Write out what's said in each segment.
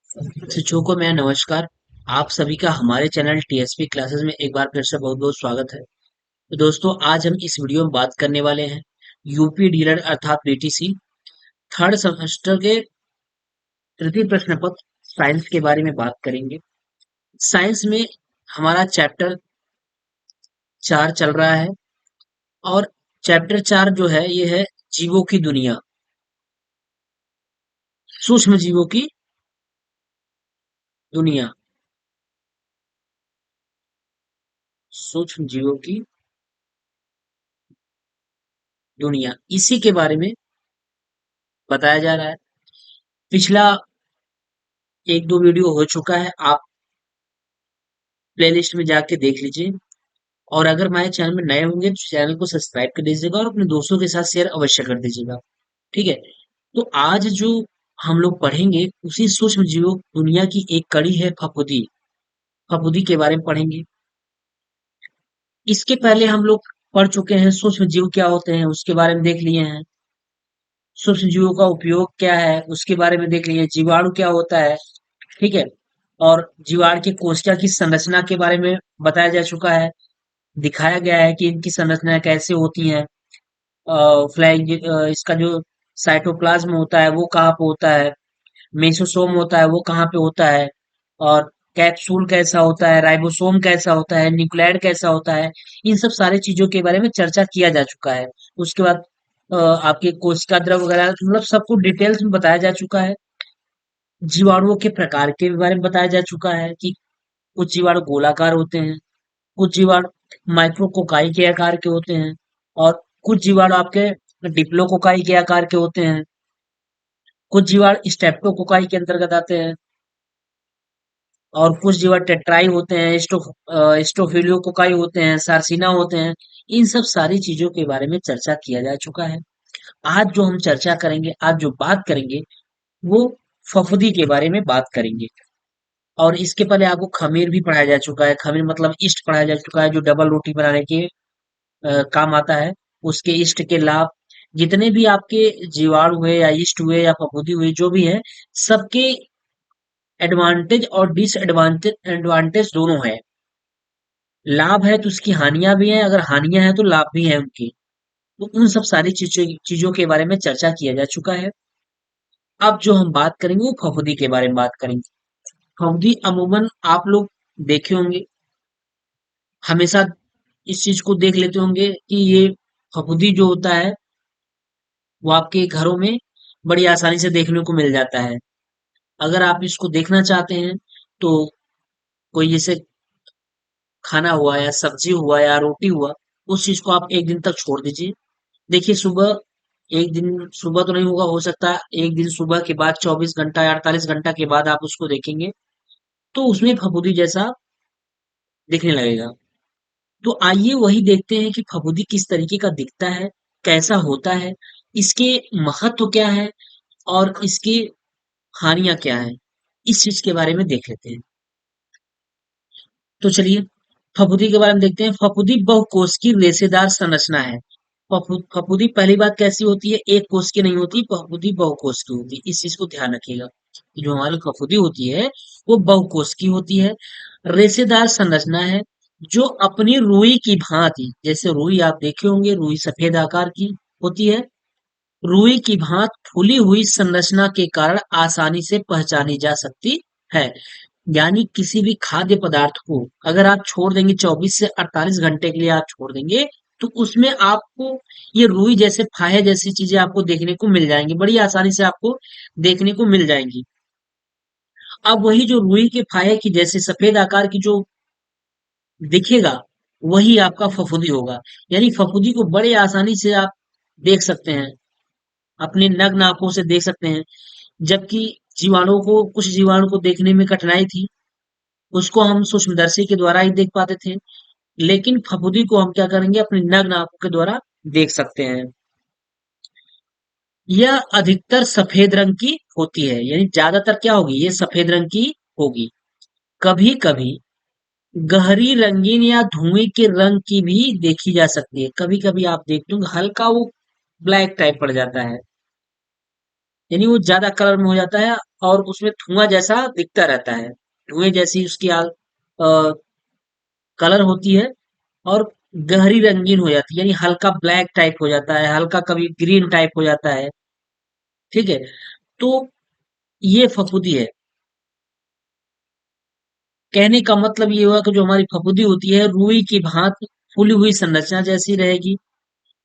शिक्षकों को मैं नमस्कार। आप सभी का हमारे चैनल टीएसपी क्लासेस में एक बार फिर से बहुत बहुत स्वागत है। तो दोस्तों, आज हम इस वीडियो में बात करने वाले हैं यूपी डीलर अर्थात बीटीसी थर्ड सेमेस्टर के तृतीय प्रश्न पत्र साइंस के बारे में बात करेंगे। साइंस में हमारा चैप्टर 4 चल रहा है और चैप्टर 4 जो है ये है जीवों की दुनिया, सूक्ष्म जीवों की दुनिया, सूक्ष्म जीवों की दुनिया, इसी के बारे में बताया जा रहा है। पिछला एक दो वीडियो हो चुका है, आप प्लेलिस्ट में जाके देख लीजिए। और अगर हमारे चैनल में नए होंगे तो चैनल को सब्सक्राइब कर दीजिएगा और अपने दोस्तों के साथ शेयर अवश्य कर दीजिएगा। ठीक है। तो आज जो हम लोग पढ़ेंगे उसी सूक्ष्म जीवों दुनिया की एक कड़ी है फफूंदी। फफूंदी के बारे में पढ़ेंगे। इसके पहले हम लोग पढ़ चुके हैं सूक्ष्म जीव क्या होते हैं, उसके बारे में देख लिए हैं। सूक्ष्म जीवों का उपयोग क्या है उसके बारे में देख लिए। जीवाणु क्या होता है, ठीक है। और जीवाणु की कोशिका की संरचना के बारे में बताया जा चुका है। दिखाया गया है कि इनकी संरचना कैसे होती है। फ्लैग इसका जो साइटोप्लाज्म होता है वो कहाँ पे होता है, मेसोसोम होता है वो कहाँ पे होता है, और कैप्सूल कैसा होता है, राइबोसोम कैसा होता है, न्यूक्लियड कैसा होता है। इन सब सारी चीजों के बारे में चर्चा किया जा चुका है। उसके बाद आपके कोशिका द्रव वगैरह मतलब सब कुछ डिटेल्स में बताया जा चुका है। जीवाणुओं के प्रकार के बारे में बताया जा चुका है कि कुछ जीवाणु गोलाकार होते हैं, कुछ जीवाणु माइक्रोकोकाई के आकार के होते हैं, और कुछ जीवाणु आपके डिप्लोकोकाई के आकार के होते हैं, कुछ जीवाणु स्टेप्टोकोकाई के अंतर्गत आते हैं, और कुछ जीवाणु टेट्राई होते हैं, स्टोफिलियोकोकाई होते हैं, सार्सिना होते हैं। इन सब सारी चीजों के बारे में चर्चा किया जा चुका है। आज जो हम चर्चा करेंगे, आज जो बात करेंगे वो फफूंदी के बारे में बात करेंगे। और इसके पहले आपको खमीर भी पढ़ाया जा चुका है। खमीर मतलब ईस्ट पढ़ाया जा चुका है, जो डबल रोटी बनाने के काम आता है। उसके ईस्ट के लाभ, जितने भी आपके जीवाणु हुए या ईस्ट हुए या फफूंदी हुए जो भी है, सबके एडवांटेज और डिसएडवांटेज एडवांटेज दोनों है। लाभ है तो उसकी हानियां भी हैं, अगर हानियां हैं तो लाभ भी है उनकी। तो उन सब सारी चीजों चीजों के बारे में चर्चा किया जा चुका है। अब जो हम बात करेंगे वो फफूंदी के बारे में बात करेंगे। फफूंदी अमूमन आप लोग देखे होंगे, हमेशा इस चीज को देख लेते होंगे कि ये फफूंदी जो होता है वो आपके घरों में बड़ी आसानी से देखने को मिल जाता है। अगर आप इसको देखना चाहते हैं तो कोई जैसे खाना हुआ या सब्जी हुआ या रोटी हुआ, उस चीज को आप एक दिन तक छोड़ दीजिए। देखिए सुबह, एक दिन सुबह तो नहीं होगा, हो सकता है एक दिन सुबह के बाद 24 घंटा या 48 घंटा के बाद आप उसको देखेंगे तो उसमें फफूंदी जैसा दिखने लगेगा। तो आइए वही देखते हैं कि फफूंदी किस तरीके का दिखता है, कैसा होता है, इसके महत्व क्या है और इसकी हानियां क्या है। इस चीज के बारे में देख लेते हैं। तो चलिए फफूंदी के बारे में देखते हैं। फफूंदी बहुकोश की रेशेदार संरचना है। फफूंदी पहली बात कैसी होती है, एक कोश की नहीं होती, फफूंदी बहुकोश की होती है। इस चीज को ध्यान रखिएगा कि जो हमारी फफूंदी होती है वो बहुकोश की होती है। रेशेदार संरचना है, जो अपनी रुई की भांति, जैसे रुई आप देखे होंगे, रुई सफेद आकार की होती है, रुई की भांति फूली हुई संरचना के कारण आसानी से पहचानी जा सकती है। यानी किसी भी खाद्य पदार्थ को अगर आप छोड़ देंगे, 24 से 48 घंटे के लिए आप छोड़ देंगे, तो उसमें आपको ये रुई जैसे फाहे जैसी चीजें आपको देखने को मिल जाएंगी, बड़ी आसानी से आपको देखने को मिल जाएंगी। अब वही जो रुई के फाहे की जैसे सफेद आकार की जो दिखेगा, वही आपका फफूंदी होगा। यानी फफूंदी को बड़े आसानी से आप देख सकते हैं, अपने नग्न आंखों से देख सकते हैं। जबकि जीवाणु को, कुछ जीवाणु को देखने में कठिनाई थी, उसको हम सूक्ष्मदर्शी के द्वारा ही देख पाते थे। लेकिन फफूंदी को हम क्या करेंगे, अपनी नग्न आंखों के द्वारा देख सकते हैं। यह अधिकतर सफेद रंग की होती है, यानी ज्यादातर क्या होगी, ये सफेद रंग की होगी। कभी कभी गहरी रंगीन या धुएं के रंग की भी देखी जा सकती है। कभी कभी आप देखते होंगे हल्का वो ब्लैक टाइप पड़ जाता है। यानी वो ज्यादा कलर में हो जाता है और उसमें धुआं जैसा दिखता रहता है, धुएं जैसी उसकी कलर होती है और गहरी रंगीन हो जाती है, यानी हल्का ब्लैक टाइप हो जाता है, हल्का कभी ग्रीन टाइप हो जाता है। ठीक है, तो ये फफूंदी है। कहने का मतलब ये हुआ कि जो हमारी फफूंदी होती है रुई की भांति फूली हुई संरचना जैसी रहेगी।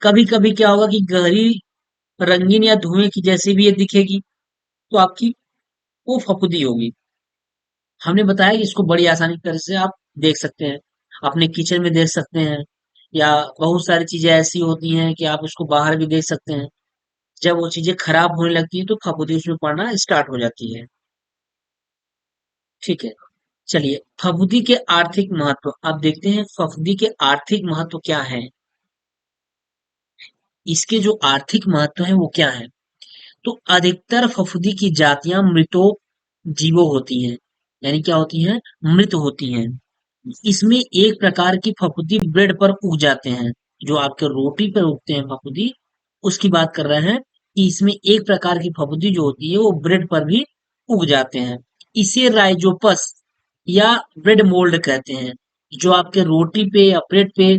कभी कभी क्या होगा कि गहरी रंगीन या धुएं की जैसी भी ये दिखेगी, तो आपकी वो फफूंदी होगी। हमने बताया कि इसको बड़ी आसानी की तरह से आप देख सकते हैं, अपने किचन में देख सकते हैं, या बहुत सारी चीजें ऐसी होती हैं कि आप उसको बाहर भी देख सकते हैं। जब वो चीजें खराब होने लगती है तो फफूंदी उसमें पड़ना स्टार्ट हो जाती है। ठीक है, चलिए फफूंदी के आर्थिक महत्व आप देखते हैं, फफूंदी के आर्थिक महत्व क्या है। इसके जो आर्थिक महत्व है वो क्या है। तो अधिकतर फफूंदी की जातियां मृतो जीवो होती हैं, यानी क्या होती हैं, मृत होती हैं। इसमें एक प्रकार की फफूंदी ब्रेड पर उग जाते हैं, जो आपके रोटी पर उगते हैं फफूंदी, उसकी बात कर रहे हैं कि इसमें एक प्रकार की फफूंदी जो होती है वो ब्रेड पर भी उग जाते हैं। इसे राइजोपस या ब्रेड मोल्ड कहते हैं। जो आपके रोटी पे या ब्रेड पे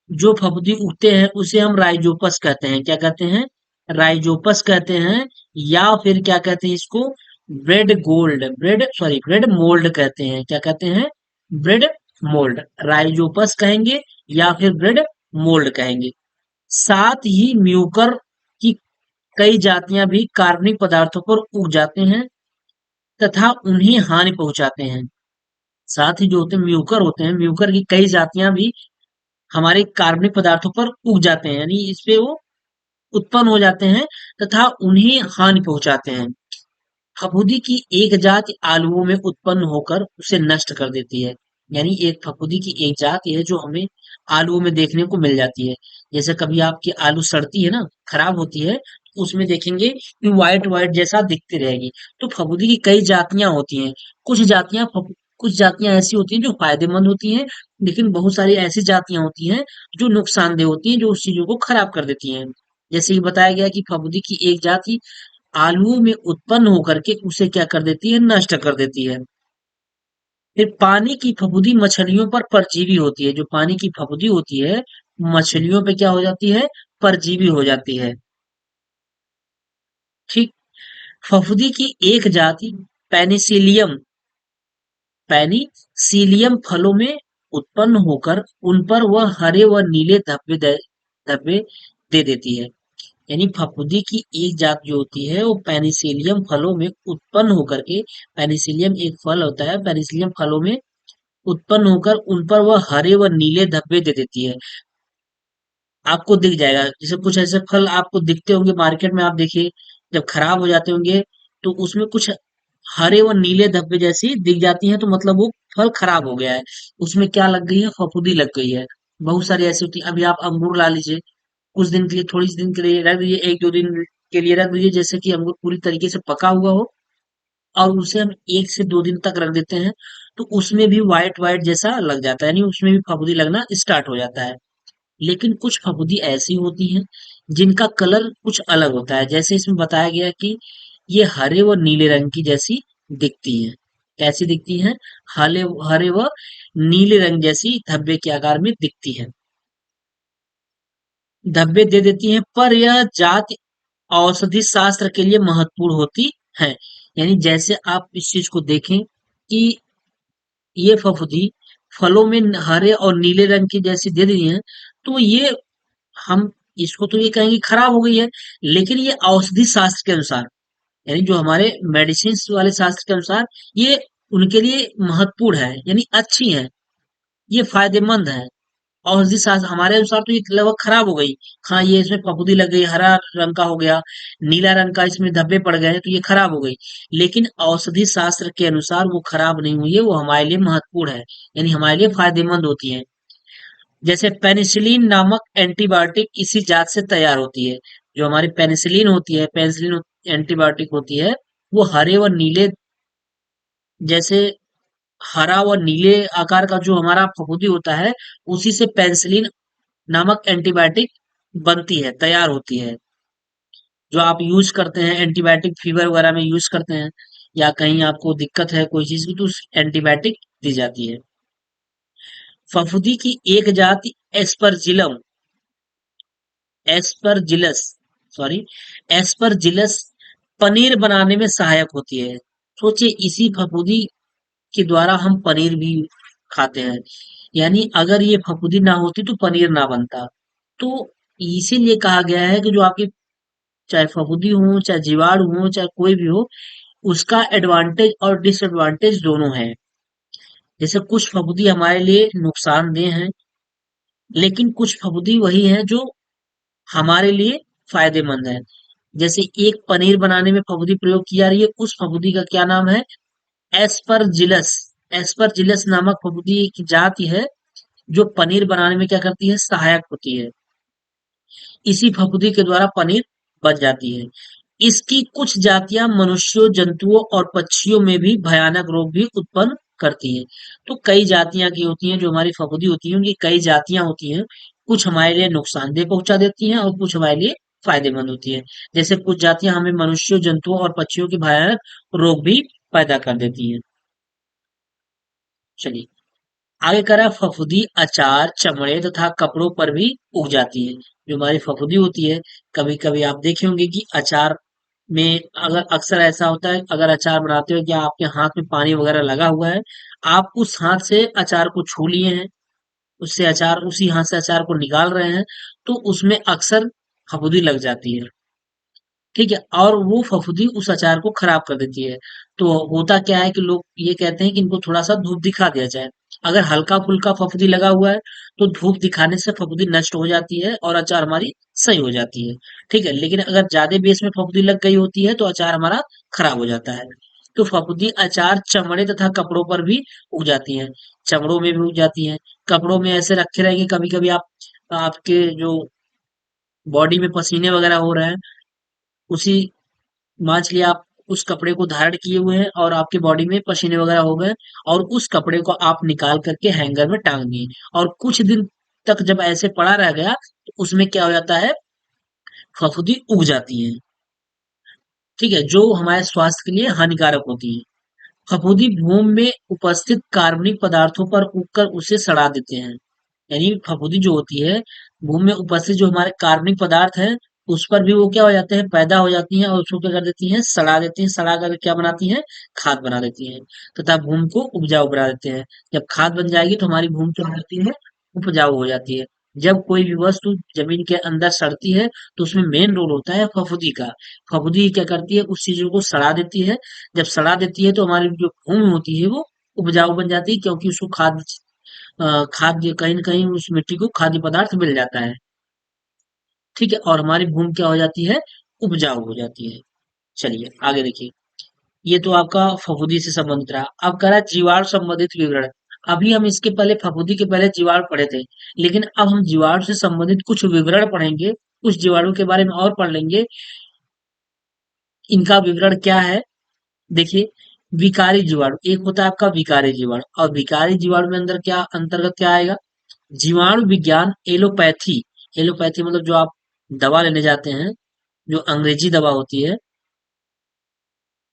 जो फफूंदी उगते हैं उसे हम राइजोपस कहते हैं। क्या कहते हैं, राइजोपस कहते हैं, या फिर क्या कहते हैं इसको, ब्रेड मोल्ड कहते हैं। क्या कहते हैं, ब्रेड मोल्ड, राइजोपस कहेंगे या फिर ब्रेड मोल्ड कहेंगे। साथ ही म्यूकर की कई जातियां भी कार्बनिक पदार्थों पर उग जाते हैं तथा उन्हें हानि पहुंचाते हैं। साथ ही जो होते हैं म्यूकर होते हैं, म्यूकर की कई जातियां भी हमारे कार्बनिक पदार्थों पर उग जाते हैं, यानी इस पे वो उत्पन्न हो जाते हैं तथा उन्हें हानि पहुंचाते हैं। फफूंदी की एक जात आलुओं में उत्पन्न होकर उसे नष्ट कर देती है। यानी एक फफूंदी की एक जात है जो हमें आलुओं में देखने को मिल जाती है। जैसे कभी आपकी आलू सड़ती है ना, खराब होती है, तो उसमें देखेंगे कि व्हाइट व्हाइट जैसा दिखती रहेगी। तो फफूंदी की कई जातियां होती हैं। कुछ जातियां कुछ जातियां ऐसी होती हैं जो फायदेमंद होती हैं, लेकिन बहुत सारी ऐसी जातियां होती हैं जो नुकसानदेह होती हैं, जो उस चीजों को खराब कर देती हैं। जैसे कि बताया गया कि फफूंदी की एक जाति आलू में उत्पन्न होकर के उसे क्या कर देती है, नष्ट कर देती है। फिर पानी की फफूंदी मछलियों पर परजीवी होती है। जो पानी की फफूंदी होती है मछलियों पे क्या हो जाती है, परजीवी हो जाती है। ठीक, फफूंदी की एक जाति पेनिसिलियम पेनिसिलियम फलों में उत्पन्न होकर उन पर वह हरे व नीले धब्बे दे देती है। यानी फफूंदी की एक जात जो होती है वो पेनिसिलियम फलों में उत्पन्न होकर के, पेनिसिलियम एक फल होता है, पेनिसिलियम फलों में उत्पन्न होकर उन पर वह हरे व नीले धब्बे दे देती है। आपको दिख जाएगा, जैसे कुछ ऐसे फल आपको दिखते होंगे मार्केट में, आप देखिए जब खराब हो जाते होंगे तो उसमें कुछ हरे व नीले धब्बे जैसी दिख जाती हैं, तो मतलब वो फल खराब हो गया है, उसमें क्या लग गई है, फफूंदी लग गई है। बहुत सारी ऐसी होती है। अभी आप अंगूर ला लीजिए, कुछ दिन के लिए, थोड़ी सी दिन के लिए रख दीजिए, एक दो दिन के लिए रख दीजिए, जैसे कि अंगूर पूरी तरीके से पका हुआ हो, और उसे हम 1 से 2 दिन तक रख देते हैं, तो उसमें भी व्हाइट व्हाइट जैसा लग जाता है, यानी उसमें भी फफूंदी लगना स्टार्ट हो जाता है। लेकिन कुछ फफूंदी ऐसी होती हैं जिनका कलर कुछ अलग होता है। जैसे इसमें बताया गया कि ये हरे व नीले रंग की जैसी दिखती हैं। कैसी दिखती हैं, हरे हरे व नीले रंग जैसी धब्बे के आकार में दिखती है, धब्बे दे देती हैं। पर यह जाति औषधि शास्त्र के लिए महत्वपूर्ण होती है। यानी जैसे आप इस चीज को देखें कि ये फफूंदी फलों में हरे और नीले रंग की जैसी दे दी है, तो ये हम इसको तो ये कहेंगे खराब हो गई है, लेकिन ये औषधि शास्त्र के अनुसार, यानी जो हमारे मेडिसिन वाले शास्त्र के अनुसार ये उनके लिए महत्वपूर्ण है, यानी अच्छी है, ये फायदेमंद है। औषधि शास्त्र हमारे अनुसार तो ये लगभग खराब हो गई। हाँ, ये इसमें फफूंदी लग गई, हरा रंग का हो गया, नीला रंग का इसमें धब्बे पड़ गए, तो ये खराब हो गई। लेकिन औषधि शास्त्र के अनुसार वो खराब नहीं हुई है, वो हमारे लिए महत्वपूर्ण है, यानी हमारे लिए फायदेमंद होती है। जैसे पेनिसिलिन नामक एंटीबायोटिक इसी जात से तैयार होती है। जो हमारी पेनिसिलिन होती है, पेनिसिलिन एंटीबायोटिक होती है, वो हरे व नीले जैसे, हरा व नीले आकार का जो हमारा फफूंदी होता है, उसी से पेनिसिलिन नामक एंटीबायोटिक बनती है, तैयार होती है। जो आप यूज करते हैं एंटीबायोटिक फीवर वगैरह में यूज करते हैं, या कहीं आपको दिक्कत है कोई चीज की तो उस एंटीबायोटिक दी जाती है। फफूंदी की एक जाति एस्परजिलम एस्परजिलस सॉरी एस्परजिलस पनीर बनाने में सहायक होती है। सोचिए इसी फफूंदी के द्वारा हम पनीर भी खाते हैं। यानी अगर ये फफूंदी ना होती तो पनीर ना बनता। तो इसीलिए कहा गया है कि जो आपकी चाहे फफूंदी हो, चाहे जीवाणु हो, चाहे कोई भी हो, उसका एडवांटेज और डिसएडवांटेज दोनों है। जैसे कुछ फफूंदी हमारे लिए नुकसानदेह हैं, लेकिन कुछ फफूंदी वही है जो हमारे लिए फायदेमंद है। जैसे एक पनीर बनाने में फफूंदी प्रयोग की जा रही है, उस फफूंदी का क्या नाम है? एस्परजिलस। एस्परजिलस नामक फफूंदी की जाति है जो पनीर बनाने में क्या करती है? सहायक होती है। इसी फफूंदी के द्वारा पनीर बन जाती है। इसकी कुछ जातियां मनुष्यों, जंतुओं और पक्षियों में भी भयानक रोग भी उत्पन्न करती हैं। तो कई जातियां की होती हैं जो हमारी फफूंदी होती है, उनकी कई जातियां होती हैं। कुछ हमारे लिए नुकसानदेह पहुंचा देती हैं और कुछ हमारे लिए फायदेमंद होती है। जैसे कुछ जातियां हमें मनुष्यों, जंतुओं और पक्षियों के भयानक रोग भी पैदा कर देती हैं। चलिए आगे कह रहा है फफूंदी अचार, चमड़े तथा कपड़ों पर भी उग जाती है। जो हमारी फफूंदी होती है, कभी कभी आप देखे होंगे कि अचार में, अगर अक्सर ऐसा होता है, अगर अचार बनाते हो कि आपके हाथ में पानी वगैरह लगा हुआ है, आप उस हाथ से अचार को छू लिए हैं, उससे अचार, उसी हाथ से अचार को निकाल रहे हैं, तो उसमें अक्सर फफूंदी लग जाती है। ठीक है, और वो फफूंदी उस अचार को खराब कर देती है। तो होता क्या है कि लोग ये कहते हैं कि इनको थोड़ा सा धूप दिखा दिया जाए। अगर हल्का फुल्का फफूंदी लगा हुआ है तो धूप दिखाने से फफूंदी नष्ट हो जाती है और अचार हमारी सही हो जाती है। ठीक है, लेकिन अगर ज्यादा बेस में फफूंदी लग गई होती है तो अचार हमारा खराब हो जाता है। तो फफूंदी अचार चमड़े तथा कपड़ों पर भी उग जाती है। चमड़ों में भी उग जाती है, कपड़ों में ऐसे रखे रहेंगे, कभी कभी आप, आपके जो बॉडी में पसीने वगैरह हो रहे हैं, उसी, मान चलिए आप उस कपड़े को धारण किए हुए हैं और आपके बॉडी में पसीने वगैरह हो गए, और उस कपड़े को आप निकाल करके हैंगर में टांग दिए, और कुछ दिन तक जब ऐसे पड़ा रह गया तो उसमें क्या हो जाता है? फफूंदी उग जाती है। ठीक है, जो हमारे स्वास्थ्य के लिए हानिकारक होती है। फफूंदी भूमि में उपस्थित कार्बनिक पदार्थों पर उगकर उसे सड़ा देते हैं। यानी फफूंदी जो होती है, भूमि में उपस्थित जो हमारे कार्बनिक पदार्थ हैं, उस पर भी वो क्या हो जाते हैं? पैदा हो जाती हैं, और उसको क्या कर देती हैं? सड़ा देती हैं। सड़ा कर क्या बनाती हैं? खाद बना देती हैं, तथा भूमि को उपजाऊ बना देते हैं। जब खाद बन जाएगी तो हमारी भूमि क्या हो जाती है? उपजाऊ हो जाती है। जब कोई भी वस्तु जमीन के अंदर सड़ती है तो उसमें मेन रोल होता है फफूंदी का। फफूंदी क्या करती है? उस चीजों को सड़ा देती है। जब सड़ा देती है तो हमारी जो भूमि होती है वो उपजाऊ बन जाती है, क्योंकि उसको खाद्य, कहीं न कहीं उस मिट्टी को खाद्य पदार्थ मिल जाता है। ठीक है, और हमारी भूमि क्या हो जाती है? उपजाऊ हो जाती है। चलिए आगे देखिए। ये तो आपका फफूंदी से संबंधित रहा। अब कह रहा है जीवाणु संबंधित विवरण। अभी हम इसके पहले फफूंदी के पहले जीवाणु पढ़े थे, लेकिन अब हम जीवाणु से संबंधित कुछ विवरण पढ़ेंगे, कुछ जीवाणु के बारे में और पढ़ लेंगे। इनका विवरण क्या है? देखिए, विकारी जीवाणु, एक होता है आपका विकारी जीवाणु, और विकारी जीवाणु में अंदर क्या, अंतर्गत क्या आएगा? जीवाणु विज्ञान, एलोपैथी। एलोपैथी मतलब जो आप दवा लेने जाते हैं, जो अंग्रेजी दवा होती है,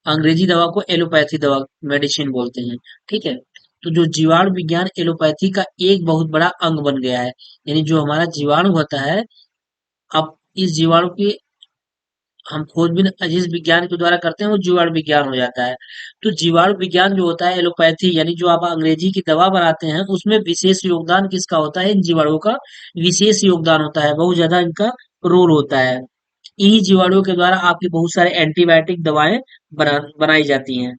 अंग्रेजी दवा को एलोपैथी दवा, मेडिसिन बोलते हैं। ठीक है, तो जो जीवाणु विज्ञान एलोपैथी का एक बहुत बड़ा अंग बन गया है। यानी जो हमारा जीवाणु होता है, अब इस जीवाणु की हम खोजबीन जिस विज्ञान के द्वारा करते हैं वो जीवाणु विज्ञान हो जाता है। तो जीवाणु विज्ञान जो होता है एलोपैथी, यानी जो आप अंग्रेजी की दवा बनाते हैं, उसमें विशेष योगदान किसका होता है? इन जीवाणुओं का विशेष योगदान होता है, बहुत ज्यादा इनका रोल होता है। इन्हीं जीवाणुओं के द्वारा आपकी बहुत सारे एंटीबायोटिक दवाएं बनाई जाती हैं।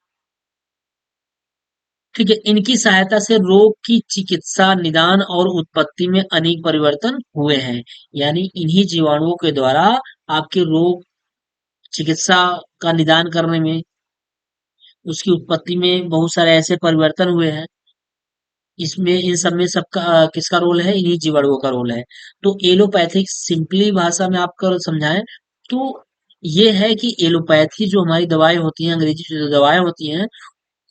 ठीक है, इनकी सहायता से रोग की चिकित्सा, निदान और उत्पत्ति में अनेक परिवर्तन हुए हैं। यानी इन्हीं जीवाणुओं के द्वारा आपके रोग, चिकित्सा का निदान करने में, उसकी उत्पत्ति में बहुत सारे ऐसे परिवर्तन हुए हैं। इसमें, इन सब में सबका किसका रोल है? इन्हीं जीवाणुओं का रोल है। तो एलोपैथिक, सिंपली भाषा में आपको समझाएं तो ये है कि एलोपैथी जो हमारी दवाएं होती हैं, अंग्रेजी जो दवाएं होती हैं,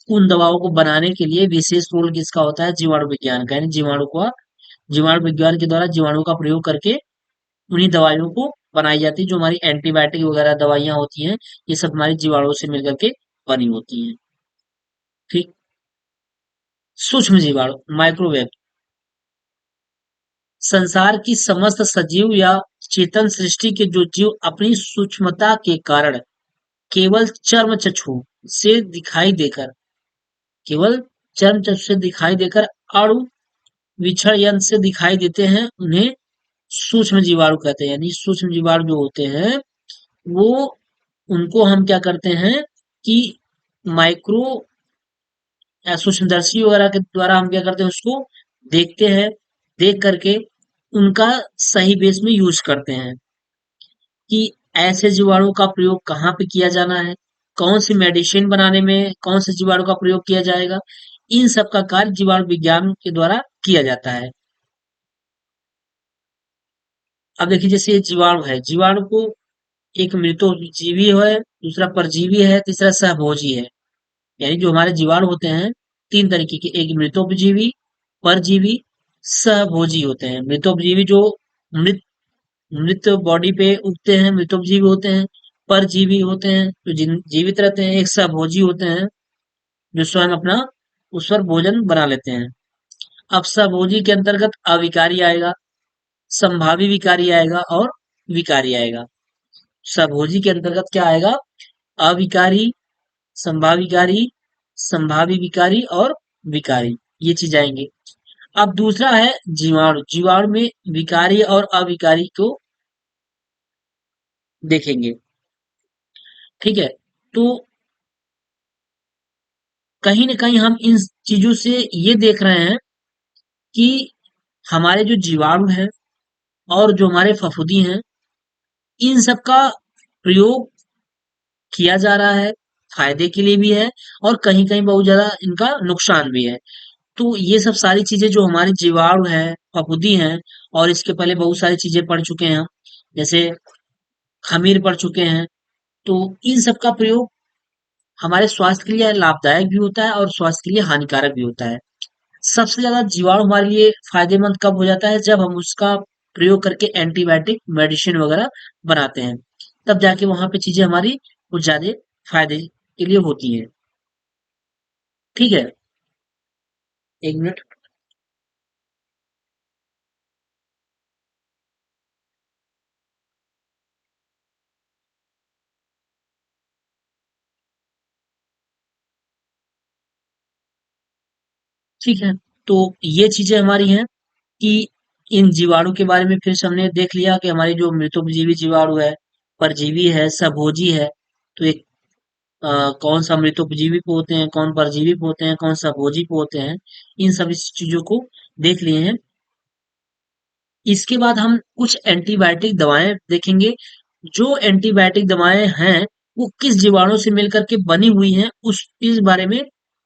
उन दवाओं को बनाने के लिए विशेष रोल किसका होता है? जीवाणु विज्ञान का। यानी जीवाणु विज्ञान के द्वारा जीवाणु का प्रयोग करके उन्हीं दवाइयों को बनाई जाती है, जो हमारी एंटीबायोटिक वगैरह दवाइयाँ होती हैं, ये सब हमारे जीवाणुओं से मिलकर के बनी होती हैं। ठीक। सूक्ष्म जीवाणु, माइक्रोवेव, संसार की समस्त सजीव या चेतन सृष्टि के जो जीव अपनी सूक्ष्मता के कारण केवल चर्म चक्षु से दिखाई देकर केवल चर्म चक्षु से दिखाई देकर अणु विक्षण यंत्र से दिखाई देते हैं, उन्हें सूक्ष्म जीवाणु कहते हैं। यानी सूक्ष्म जीवाणु जो होते हैं, वो उनको हम क्या करते हैं कि माइक्रो या सूक्ष्मदर्शी वगैरह के द्वारा हम क्या करते हैं, उसको देखते हैं, देख करके उनका सही बेस में यूज करते हैं कि ऐसे जीवाणु का प्रयोग कहाँ पे किया जाना है, कौन सी मेडिसिन बनाने में कौन से जीवाणु का प्रयोग किया जाएगा, इन सब का कार्य जीवाणु विज्ञान के द्वारा किया जाता है। अब देखिए जैसे ये जीवाणु है, जीवाणु को एक मृतोजीवी है, दूसरा परजीवी है, तीसरा सहभोजी है। यानी जो हमारे जीवाणु होते हैं, तीन तरीके के, एक मृतोपजीवी, परजीवी, सहभोजी होते हैं। मृतोपजीवी जो मृत मृत बॉडी पे उगते हैं, मृतोपजीवी होते हैं। परजीवी होते हैं जो जीवित रहते हैं। एक सहभोजी होते हैं जो स्वयं अपना उस पर भोजन बना लेते हैं। अब सहभोजी के अंतर्गत अविकारी आएगा, संभावी विकारी आएगा और विकारी आएगा। सहभोजी के अंतर्गत क्या आएगा? अविकारी, संभाविकारी, संभावी विकारी और विकारी, ये चीज आएंगे। अब दूसरा है जीवाणु। जीवाणु में विकारी और अविकारी को देखेंगे। ठीक है। तो कहीं ना कहीं हम इन चीजों से ये देख रहे हैं कि हमारे जो जीवाणु हैं और जो हमारे फफूंदी हैं, इन सब का प्रयोग किया जा रहा है, फायदे के लिए भी है और कहीं कहीं बहुत ज्यादा इनका नुकसान भी है। तो ये सब सारी चीजें जो हमारे जीवाणु है, फफूंदी हैं, और इसके पहले बहुत सारी चीजें पढ़ चुके हैं हम, जैसे खमीर पढ़ चुके हैं। तो इन सब का प्रयोग हमारे स्वास्थ्य के लिए लाभदायक भी होता है और स्वास्थ्य के लिए हानिकारक भी होता है। सबसे ज्यादा जीवाणु हमारे लिए फायदेमंद कब हो जाता है? जब हम उसका प्रयोग करके एंटीबायोटिक मेडिसिन वगैरह बनाते हैं, तब जाके वहां पे चीजें हमारी कुछ ज्यादा फायदे के लिए होती हैं। ठीक है। एक मिनट। ठीक है। तो ये चीजें हमारी हैं कि इन जीवाणु के बारे में फिर से हमने देख लिया कि हमारी जो मृतोपजीवी जीवाणु है, परजीवी है, सभोजी है। तो एक कौन सा मृतोपजीवी पे होते हैं, कौन परजीवी पे होते हैं, कौन सभोजी पे होते हैं, इन सभी चीजों को देख लिए हैं। इसके बाद हम कुछ एंटीबायोटिक दवाएं देखेंगे। जो एंटीबायोटिक दवाएं हैं, वो किस जीवाणु से मिलकर के बनी हुई हैं, उस इस बारे में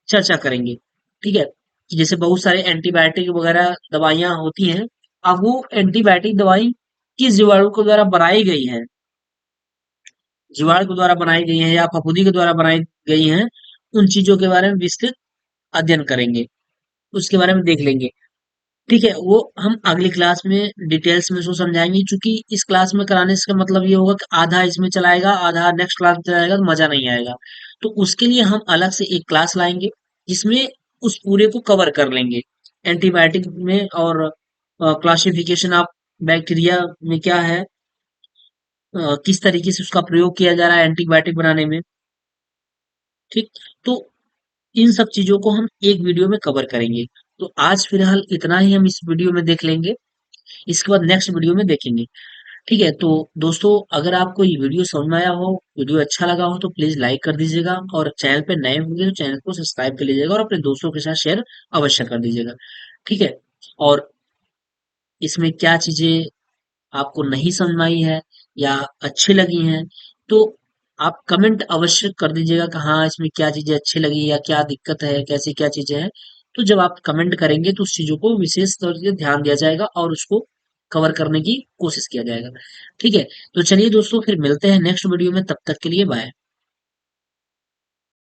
चर्चा करेंगे। ठीक है। कि जैसे बहुत सारे एंटीबायोटिक वगैरह दवाइयां होती हैं, अब वो एंटीबायोटिक दवाई किस जीवाणु के द्वारा बनाई गई है, जीवाणु के द्वारा बनाई गई है या फफूंदी के द्वारा बनाई गई हैं, उन चीजों के बारे में विस्तृत अध्ययन करेंगे, उसके बारे में देख लेंगे। ठीक है, वो हम अगली क्लास में डिटेल्स में उसको समझाएंगे, क्योंकि इस क्लास में कराने से मतलब ये होगा कि आधा इसमें चलाएगा, आधा नेक्स्ट क्लास में चलाएगा, तो मजा नहीं आएगा। तो उसके लिए हम अलग से एक क्लास लाएंगे जिसमें उस पूरे को कवर कर लेंगे, एंटीबायोटिक में और क्लासिफिकेशन ऑफ बैक्टीरिया में क्या है, किस तरीके से उसका प्रयोग किया जा रहा है एंटीबायोटिक बनाने में। ठीक। तो इन सब चीजों को हम एक वीडियो में कवर करेंगे। तो आज फिलहाल इतना ही हम इस वीडियो में देख लेंगे, इसके बाद नेक्स्ट वीडियो में देखेंगे। ठीक है। तो दोस्तों, अगर आपको ये वीडियो समझ में आया हो, वीडियो अच्छा लगा हो, तो प्लीज लाइक कर दीजिएगा और चैनल पे नए होंगे तो चैनल को सब्सक्राइब कर लीजिएगा और अपने दोस्तों के साथ शेयर अवश्य कर दीजिएगा। ठीक है। और इसमें क्या चीजें आपको नहीं समझ में आई है या अच्छी लगी हैं, तो आप कमेंट अवश्य कर दीजिएगा कि हाँ, इसमें क्या चीजें अच्छी लगी या क्या दिक्कत है, कैसी क्या चीजें हैं। तो जब आप कमेंट करेंगे तो उस चीजों को विशेष तौर से ध्यान दिया जाएगा और उसको कवर करने की कोशिश किया जाएगा। ठीक है। तो चलिए दोस्तों, फिर मिलते हैं नेक्स्ट वीडियो में, तब तक के लिए बाय।